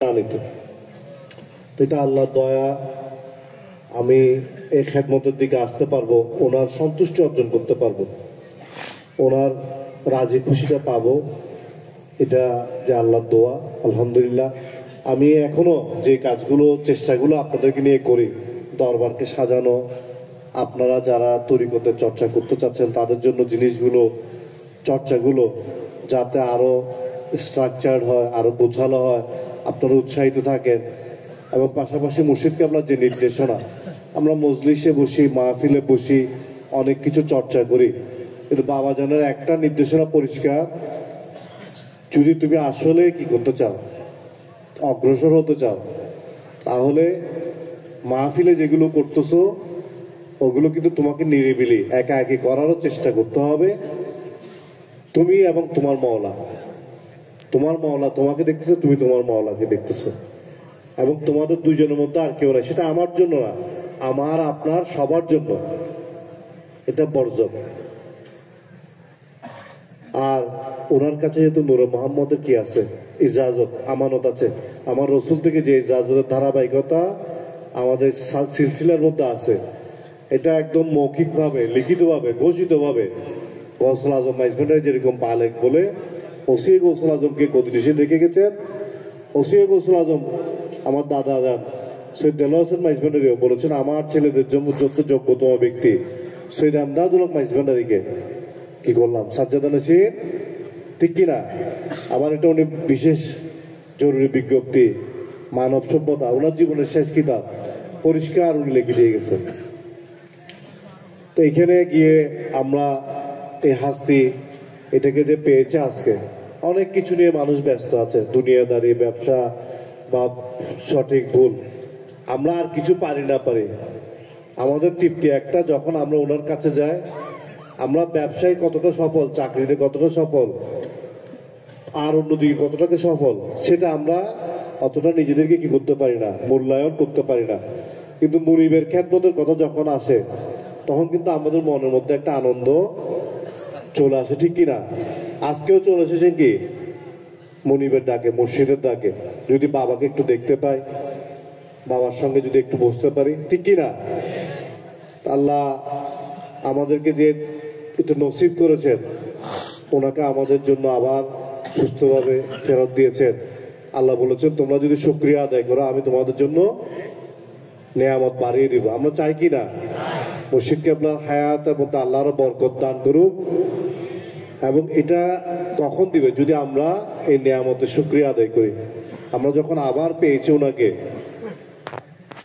আনিত। তো এটা আল্লাহর দয়া, আমি এই খেদমতের দিকে আসতে পারবো, ওনার সন্তুষ্টি অর্জন করতে পারবো, ওনার রাজি খুশিটা পাবো, এটা যে আল্লাহর দোয়া। আলহামদুলিল্লাহ আমি এখনো যে কাজগুলো চেষ্টাগুলো আপনাদেরকে নিয়ে করি, দরবারকে সাজানো, আপনারা যারা তরিকতের চর্চা করতে চাচ্ছেন তাদের জন্য জিনিসগুলো চর্চাগুলো যাতে আরো স্ট্রাকচার্ড হয়, আরো গোছালো হয়, আপনারা উৎসাহিত থাকেন। এবং পাশাপাশি মুর্শিদকে আমরা যে নির্দেশনা, আমরা মজলিসে বসি, মাহফিলে বসি, অনেক কিছু চর্চা করি, কিন্তু বাবাজানের একটা নির্দেশনা পরিষ্কার, যদি তুমি আসলে কি করতে চাও, অগ্রসর হতে চাও, তাহলে মাহফিলে যেগুলো করতেছো ওগুলো কিন্তু তোমাকে নিরিবিলি একা একই করারও চেষ্টা করতে হবে। তুমি এবং তোমার মাওলা, তোমার মাওলা তোমাকে দেখতেছে, তুমি তোমার মাওলাকে দেখতেছো, এবং তোমাদের দুইজনের মধ্যে আর কেউ নাই। সেটা আমার জন্য না, আমার আপনার সবার জন্য এটা বর্জক। আর ওনার কাছে যেহেতু নূরে মোহাম্মদের কি আছে, ইজাজত, আমানত আছে, আমার রসুল থেকে যে ইজাজতের ধারাবাহিকতা আমাদের সিলসিলার মধ্যে আছে, এটা একদম মৌখিকভাবে, লিখিতভাবে, ঘোষিতভাবে গৌসুল আজম মাইজভান্ডারি যেরকম বালেক বলে ওসিয়ে গৌসুল আজমকে কদিন রেখে গেছেন। ওসিয়ে গৌসুল আজম আমার দাদা যান সৈয়দ দেলোয়ার হোসেন মাইজভান্ডারিও বলেছেন, আমার ছেলেদের জন্য যত যোগ্যতম ব্যক্তি সৈয়দ আমদাদুল হক মাইজভান্ডারিকে কি করলাম, সাজ্জাদ নাসির, ঠিক কিনা? আবার এটা উনি বিশেষ জরুরি বিজ্ঞপ্তি, মানব সভ্যতা, ওনার জীবনের শেষ কিতাব পরিষ্কার উনি লিখে দিয়ে গেছেন। তো এখানে গিয়ে আমরা এই হাস্তি এটাকে যে পেয়েছে আজকে, অনেক কিছু নিয়ে মানুষ ব্যস্ত আছে, দুনিয়াদারি, ব্যবসা বা সঠিক ভুল, আমরা আর কিছু পারি না পারি, আমাদের তৃপ্তি একটা, যখন আমরা ওনার কাছে যাই, আমরা ব্যবসায় কতটা সফল, চাকরিতে কতটা সফল, আর অন্যদিকে কতটাকে সফল, সেটা আমরা অতটা নিজেদেরকে কি করতে পারি না, মূল্যায়ন করতে পারি না। কিন্তু মুনিবের খেদমতের কথা যখন আসে তখন কিন্তু আমাদের মনের মধ্যে একটা আনন্দ চলে আসে, ঠিক কিনা? আজকেও চলে এসেছেন কি মনিবের ডাকে, মুর্শিদের ডাকে, যদি বাবাকে একটু দেখতে পাই, বাবার সঙ্গে যদি একটু বসতে পারি, ঠিক কিনা? আল্লাহ আমাদেরকে যে একটু নসিব করেছেন, ওনাকে আমাদের জন্য আবার সুস্থভাবে ফেরত দিয়েছেন। আল্লাহ বলেছেন, তোমরা যদি শুকরিয়া আদায় করো আমি তোমাদের জন্য নেয়ামত বাড়িয়ে দিব। আমরা চাই কি না মুর্শিদকে আপনার হায়াতের মধ্যে আল্লাহর বরকত দান করুক, এবং এটা কখন দিবে, যদি আমরা এই নেয়ামতের শুকরিয়া আদায় করি। আমরা যখন আবার পেয়েছি ওনাকে,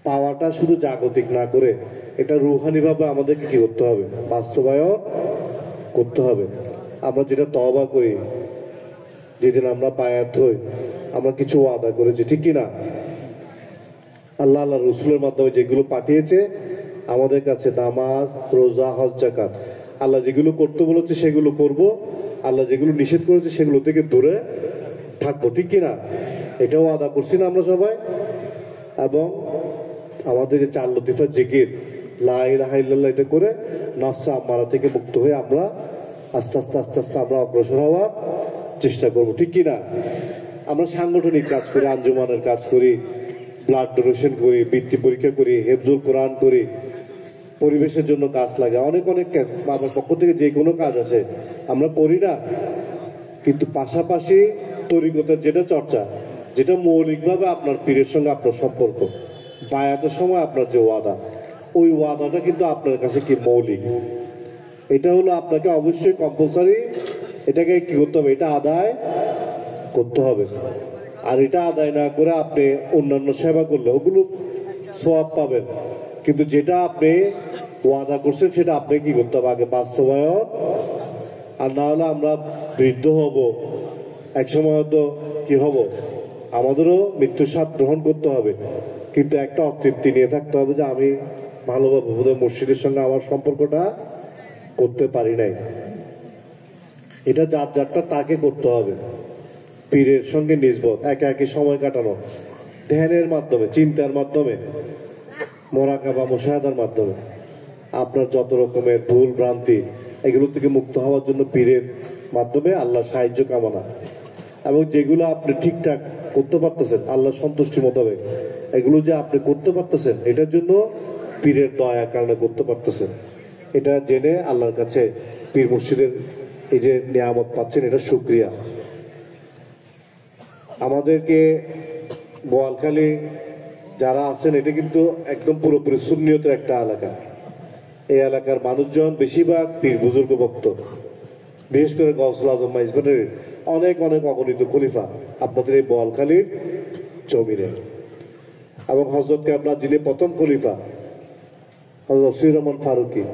পাওয়াটা শুধু জাগতিক না করে এটা রুহানি ভাবে আমাদেরকে কি করতে হবে, বাস্তবায়ন করতে হবে। আমরা যেটা তওবা করি, যেদিন আমরা বায়াত হই, আমরা কিছু ওয়াদা করেছি, ঠিক কিনা? আল্লাহ আল্লাহ রসুলের মাধ্যমে যেগুলো পাঠিয়েছে আমাদের কাছে, নামাজ, রোজা, হজ, যাকাত, আল্লাহ যেগুলো করতে বলেছে সেগুলো করব, আল্লাহ যেগুলো নিষেধ করেছে সেগুলো থেকে দূরে থাকবো, ঠিক কিনা? এটাও আদা করছি না আমরা সবাই। এবং আমাদের যে 4 লতিফা জিকির, লা ইলাহা ইল্লাল্লাহ, এটা করে নফস আম্মারা থেকে মুক্ত হয়ে আমরা আস্তে আস্তে আস্তে আস্তে আমরা অগ্রসর হওয়ার চেষ্টা করব, ঠিক কিনা? আমরা সাংগঠনিক কাজ করি, আঞ্জুমানের কাজ করি, ব্লাড ডোনেশন করি, বৃত্তি পরীক্ষা করি, হেফজুল কোরআন করি, পরিবেশের জন্য কাজ লাগে, অনেক অনেক কাজ বাবার পক্ষ থেকে যে কোনো কাজ আছে আমরা করি না। কিন্তু পাশাপাশি তরিকতের যেটা চর্চা, যেটা মৌলিকভাবে আপনার পীরের সঙ্গে আপনার সম্পর্ক, বায়াতের সময় আপনার যে ওয়াদা, ওই ওয়াদাটা কিন্তু আপনার কাছে কি মৌলিক, এটা হলো আপনাকে অবশ্যই কম্পালসারি এটাকে কি করতে হবে, এটা আদায় করতে হবে। আর এটা আদায় না করে আপনি অন্যান্য সেবা করলে ওগুলো সওয়াব পাবেন, কিন্তু যেটা আপনি ওয়াদা করছেন সেটা আপনি কি করতে হবে, আগে বাস্তবায়ন। আর না হলে আমরা বৃদ্ধ হব, একসময় হয়তো কি হব, আমাদেরও মৃত্যুর স্বাদ গ্রহণ করতে হবে, কিন্তু একটা অতৃপ্তি নিয়ে থাকতে হবে যে আমি ভালোভাবে বোধহয় মুর্শিদের সঙ্গে আমার সম্পর্কটা করতে পারি নাই। এটা যার যারটা তাকে করতে হবে, পীরের সঙ্গে নিসবত, একা একই সময় কাটানো, ধ্যানের মাধ্যমে, চিন্তার মাধ্যমে, মোরাকাবা মুশাহাদার মাধ্যমে আপনার যত রকমের ভুল ভ্রান্তি এগুলো থেকে মুক্ত হওয়ার জন্য পীরের মাধ্যমে আল্লাহ সাহায্য কামনা। এবং যেগুলো আপনি ঠিকঠাক করতে পারতেছেন আল্লাহ সন্তুষ্টি মোতাবেক, এগুলো যে আপনি করতে পারতেছেন এটার জন্য পীরের দয়া কারণে করতে পারতেছেন। এটা জেনে আল্লাহর কাছে পীর মুর্শিদের এই যে নিয়ামত পাচ্ছেন এটা শুকরিয়া। আমাদেরকে বোয়ালখালী যারা আছেন এটা কিন্তু একদম পুরোপুরি সুন্নিয়তের একটা এলাকা। এই এলাকার মানুষজন বেশিরভাগ পীর বুজুর্গ ভক্ত, বিশেষ করে গৌসুল আজম মাইজবানের অনেক অনেক অগণিত খলিফা আপনাদের এই বোয়ালখালীর জমিনে, এবং হজরত কেবলা যিনি প্রথম খলিফা হযরত সৈয়দ রহমান ফারুকী